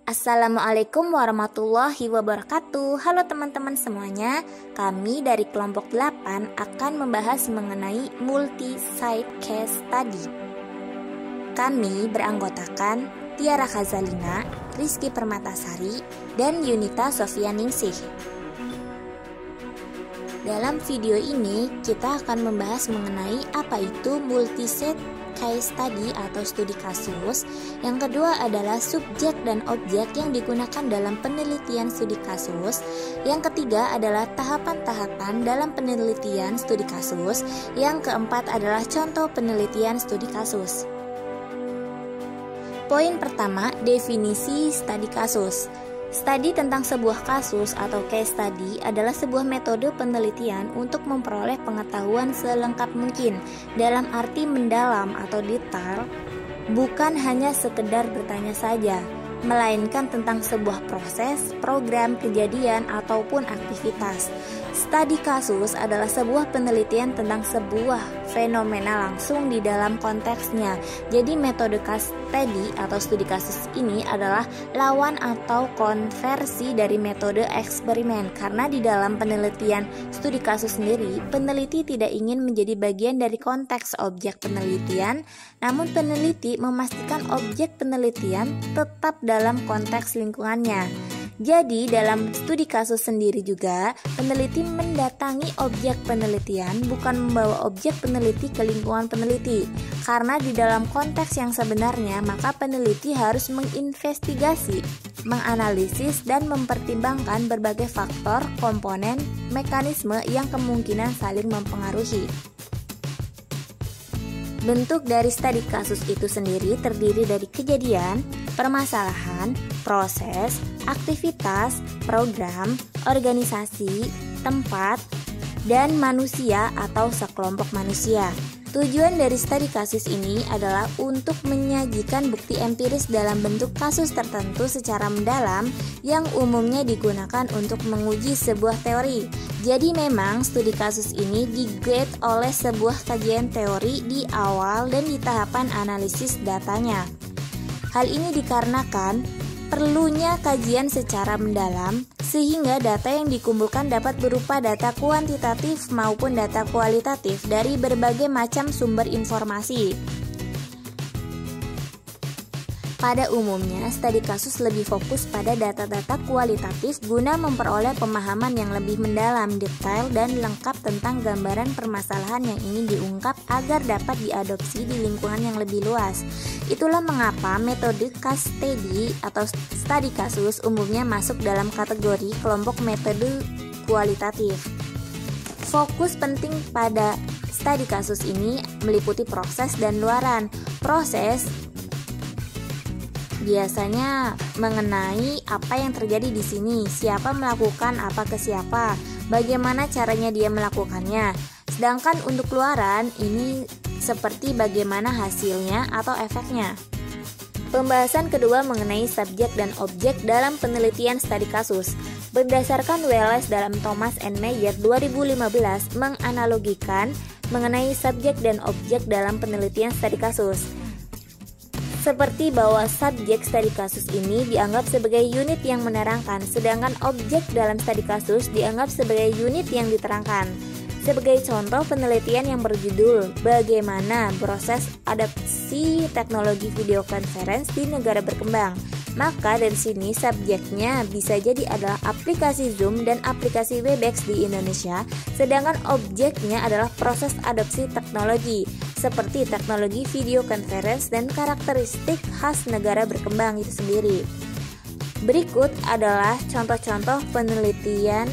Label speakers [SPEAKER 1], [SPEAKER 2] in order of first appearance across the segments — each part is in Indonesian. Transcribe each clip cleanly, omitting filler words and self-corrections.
[SPEAKER 1] Assalamualaikum warahmatullahi wabarakatuh. Halo teman-teman semuanya. Kami dari kelompok 8 akan membahas mengenai multi-site case study. Kami beranggotakan Tiara Khazalina, Rizky Permatasari, dan Yunita Sofianingsih. Dalam video ini kita akan membahas mengenai apa itu multi-site case study atau studi kasus. Yang kedua adalah subjek dan objek yang digunakan dalam penelitian studi kasus. Yang ketiga adalah tahapan-tahapan dalam penelitian studi kasus. Yang keempat adalah contoh penelitian studi kasus. Poin pertama, definisi studi kasus. Studi tentang sebuah kasus atau case study adalah sebuah metode penelitian untuk memperoleh pengetahuan selengkap mungkin dalam arti mendalam atau detail, bukan hanya sekedar bertanya saja, melainkan tentang sebuah proses, program, kejadian, ataupun aktivitas. Studi kasus adalah sebuah penelitian tentang sebuah fenomena langsung di dalam konteksnya. Jadi metode case study atau studi kasus ini adalah lawan atau konversi dari metode eksperimen. Karena di dalam penelitian studi kasus sendiri, peneliti tidak ingin menjadi bagian dari konteks objek penelitian, namun peneliti memastikan objek penelitian tetap dalam konteks lingkungannya. Jadi dalam studi kasus sendiri juga, peneliti mendatangi objek penelitian, bukan membawa objek peneliti ke lingkungan peneliti. Karena di dalam konteks yang sebenarnya, maka peneliti harus menginvestigasi, menganalisis, dan mempertimbangkan berbagai faktor, komponen, mekanisme yang kemungkinan saling mempengaruhi. Bentuk dari studi kasus itu sendiri terdiri dari kejadian, permasalahan, proses, aktivitas, program, organisasi, tempat, dan manusia atau sekelompok manusia. Tujuan dari studi kasus ini adalah untuk menyajikan bukti empiris dalam bentuk kasus tertentu secara mendalam yang umumnya digunakan untuk menguji sebuah teori. Jadi memang studi kasus ini di-guide oleh sebuah kajian teori di awal dan di tahapan analisis datanya. Hal ini dikarenakan perlunya kajian secara mendalam sehingga data yang dikumpulkan dapat berupa data kuantitatif maupun data kualitatif dari berbagai macam sumber informasi. Pada umumnya, studi kasus lebih fokus pada data-data kualitatif guna memperoleh pemahaman yang lebih mendalam, detail, dan lengkap tentang gambaran permasalahan yang ingin diungkap agar dapat diadopsi di lingkungan yang lebih luas. Itulah mengapa metode case study atau studi kasus umumnya masuk dalam kategori kelompok metode kualitatif. Fokus penting pada studi kasus ini meliputi proses dan luaran. Proses biasanya mengenai apa yang terjadi di sini, siapa melakukan apa ke siapa, bagaimana caranya dia melakukannya. Sedangkan untuk luaran ini seperti bagaimana hasilnya atau efeknya. Pembahasan kedua mengenai subjek dan objek dalam penelitian studi kasus. Berdasarkan Wallace dalam Thomas and Meyer 2015 menganalogikan mengenai subjek dan objek dalam penelitian studi kasus. Seperti bahwa subjek studi kasus ini dianggap sebagai unit yang menerangkan, sedangkan objek dalam studi kasus dianggap sebagai unit yang diterangkan. Sebagai contoh penelitian yang berjudul Bagaimana Proses Adopsi Teknologi Video Conference di Negara Berkembang, maka dari sini subjeknya bisa jadi adalah aplikasi Zoom dan aplikasi Webex di Indonesia, sedangkan objeknya adalah proses adopsi teknologi seperti teknologi video conference dan karakteristik khas negara berkembang itu sendiri. Berikut adalah contoh-contoh penelitian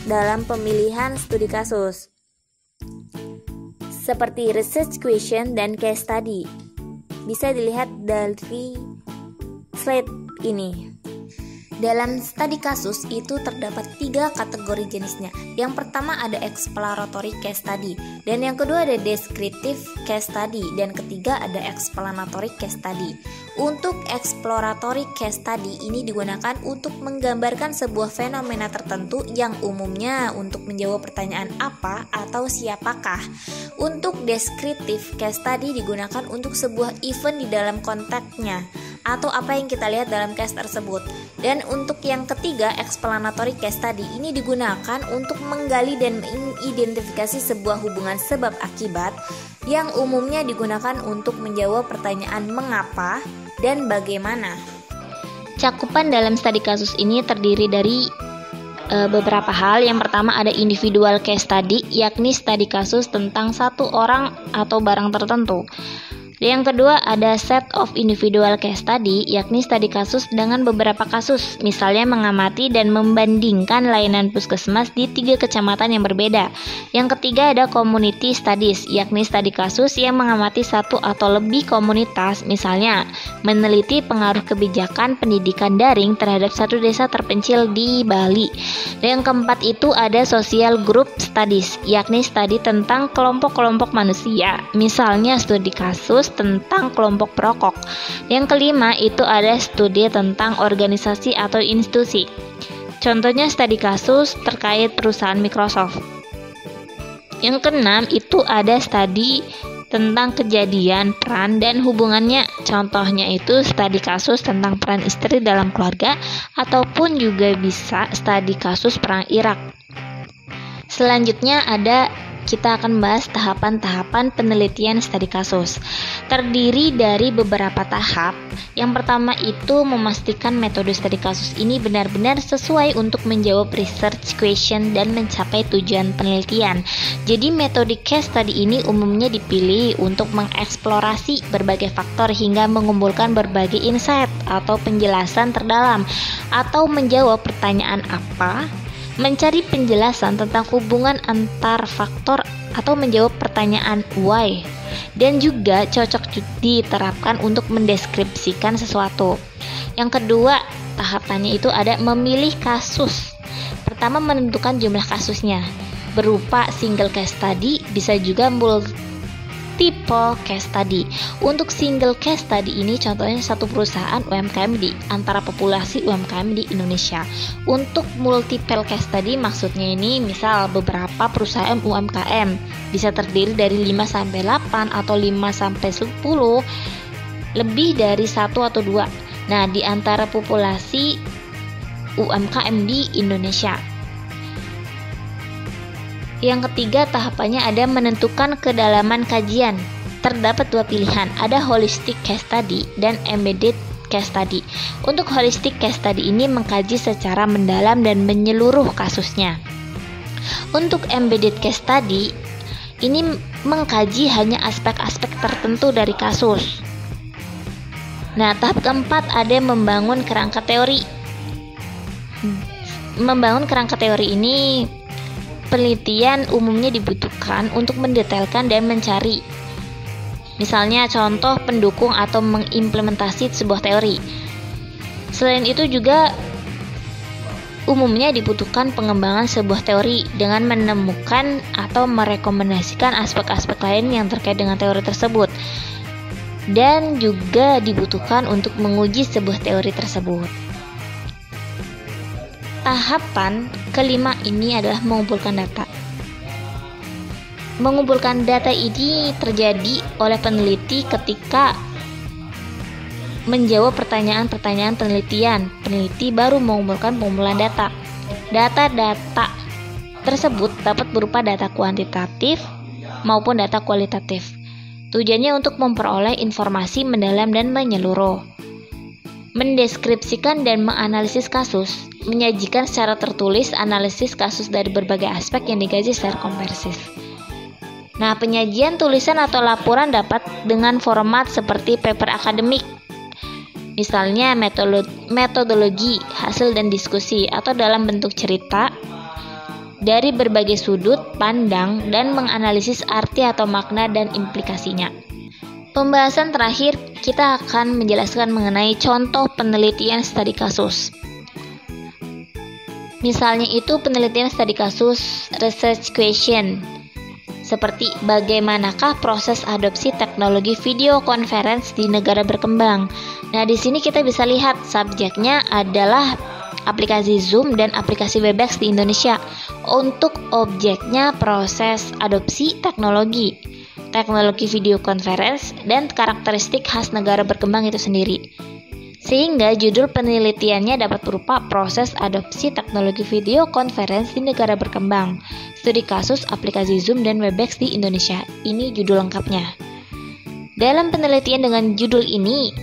[SPEAKER 1] dalam pemilihan studi kasus, seperti research question dan case study. Bisa dilihat dari slide ini. Dalam studi kasus itu terdapat 3 kategori jenisnya. Yang pertama ada exploratory case study, dan yang kedua ada descriptive case study, dan ketiga ada explanatory case study. Untuk exploratory case study ini digunakan untuk menggambarkan sebuah fenomena tertentu yang umumnya untuk menjawab pertanyaan apa atau siapakah. Untuk descriptive case study digunakan untuk sebuah event di dalam konteksnya. atau apa yang kita lihat dalam case tersebut. Dan untuk yang ketiga, explanatory case study ini digunakan untuk menggali dan mengidentifikasi sebuah hubungan sebab akibat yang umumnya digunakan untuk menjawab pertanyaan mengapa dan bagaimana. Cakupan dalam studi kasus ini terdiri dari beberapa hal. Yang pertama ada individual case study, yakni studi kasus tentang satu orang atau barang tertentu. Yang kedua ada set of individual case study, yakni studi kasus dengan beberapa kasus, misalnya mengamati dan membandingkan layanan puskesmas di 3 kecamatan yang berbeda. Yang ketiga ada community studies, yakni studi kasus yang mengamati satu atau lebih komunitas, misalnya meneliti pengaruh kebijakan pendidikan daring terhadap satu desa terpencil di Bali. Dan yang keempat itu ada social group studies, yakni studi tentang kelompok-kelompok manusia, misalnya studi kasus tentang kelompok perokok. Yang kelima itu ada studi tentang organisasi atau institusi. Contohnya studi kasus terkait perusahaan Microsoft. Yang keenam itu ada studi tentang kejadian, peran, dan hubungannya. Contohnya itu studi kasus tentang peran istri dalam keluarga, ataupun juga bisa studi kasus perang Irak. Selanjutnya kita akan bahas tahapan-tahapan penelitian studi kasus. Terdiri dari beberapa tahap. Yang pertama itu memastikan metode studi kasus ini benar-benar sesuai untuk menjawab research question dan mencapai tujuan penelitian. Jadi metode case study ini umumnya dipilih untuk mengeksplorasi berbagai faktor hingga mengumpulkan berbagai insight atau penjelasan terdalam, atau menjawab pertanyaan apa, mencari penjelasan tentang hubungan antar faktor, atau menjawab pertanyaan why, dan juga cocok diterapkan untuk mendeskripsikan sesuatu. Yang kedua, tahapannya itu ada memilih kasus. Pertama, menentukan jumlah kasusnya berupa single case study, bisa juga multiple case study. Untuk single case study ini contohnya satu perusahaan UMKM di antara populasi UMKM di Indonesia. Untuk multiple case study maksudnya ini misal beberapa perusahaan UMKM, bisa terdiri dari 5-8 atau 5-10, lebih dari 1 atau 2. Nah, di antara populasi UMKM di Indonesia. Yang ketiga, tahapannya ada menentukan kedalaman kajian. Terdapat 2 pilihan, ada holistic case study dan embedded case study. Untuk holistic case study ini mengkaji secara mendalam dan menyeluruh kasusnya. Untuk embedded case study ini mengkaji hanya aspek-aspek tertentu dari kasus. Nah, tahap keempat ada membangun kerangka teori. Membangun kerangka teori ini penelitian umumnya dibutuhkan untuk mendetailkan dan mencari, misalnya contoh pendukung atau mengimplementasi sebuah teori. Selain itu juga umumnya dibutuhkan pengembangan sebuah teori dengan menemukan atau merekomendasikan aspek-aspek lain yang terkait dengan teori tersebut, dan juga dibutuhkan untuk menguji sebuah teori tersebut. Tahapan kelima ini adalah mengumpulkan data. Mengumpulkan data ini terjadi oleh peneliti ketika menjawab pertanyaan-pertanyaan penelitian. Peneliti baru mengumpulkan pengumpulan data. Data-data tersebut dapat berupa data kuantitatif maupun data kualitatif. Tujuannya untuk memperoleh informasi mendalam dan menyeluruh, mendeskripsikan dan menganalisis kasus, menyajikan secara tertulis analisis kasus dari berbagai aspek yang digaji secara komprehensif. Nah, penyajian tulisan atau laporan dapat dengan format seperti paper akademik, misalnya metodologi, hasil dan diskusi, atau dalam bentuk cerita dari berbagai sudut pandang dan menganalisis arti atau makna dan implikasinya. Pembahasan terakhir, kita akan menjelaskan mengenai contoh penelitian studi kasus. Misalnya itu penelitian studi kasus research question, seperti bagaimanakah proses adopsi teknologi video conference di negara berkembang. Nah, di sini kita bisa lihat subjeknya adalah aplikasi Zoom dan aplikasi Webex di Indonesia. Untuk objeknya proses adopsi teknologi video conference dan karakteristik khas negara berkembang itu sendiri. Sehingga judul penelitiannya dapat berupa proses adopsi teknologi video conference di negara berkembang, studi kasus aplikasi Zoom dan Webex di Indonesia. Ini judul lengkapnya. Dalam penelitian dengan judul ini,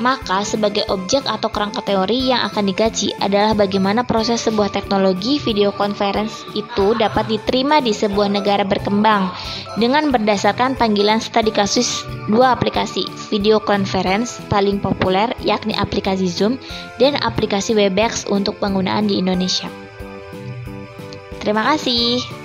[SPEAKER 1] maka sebagai objek atau kerangka teori yang akan digaji adalah bagaimana proses sebuah teknologi video conference itu dapat diterima di sebuah negara berkembang dengan berdasarkan panggilan studi kasus dua aplikasi video conference paling populer, yakni aplikasi Zoom dan aplikasi Webex untuk penggunaan di Indonesia. Terima kasih.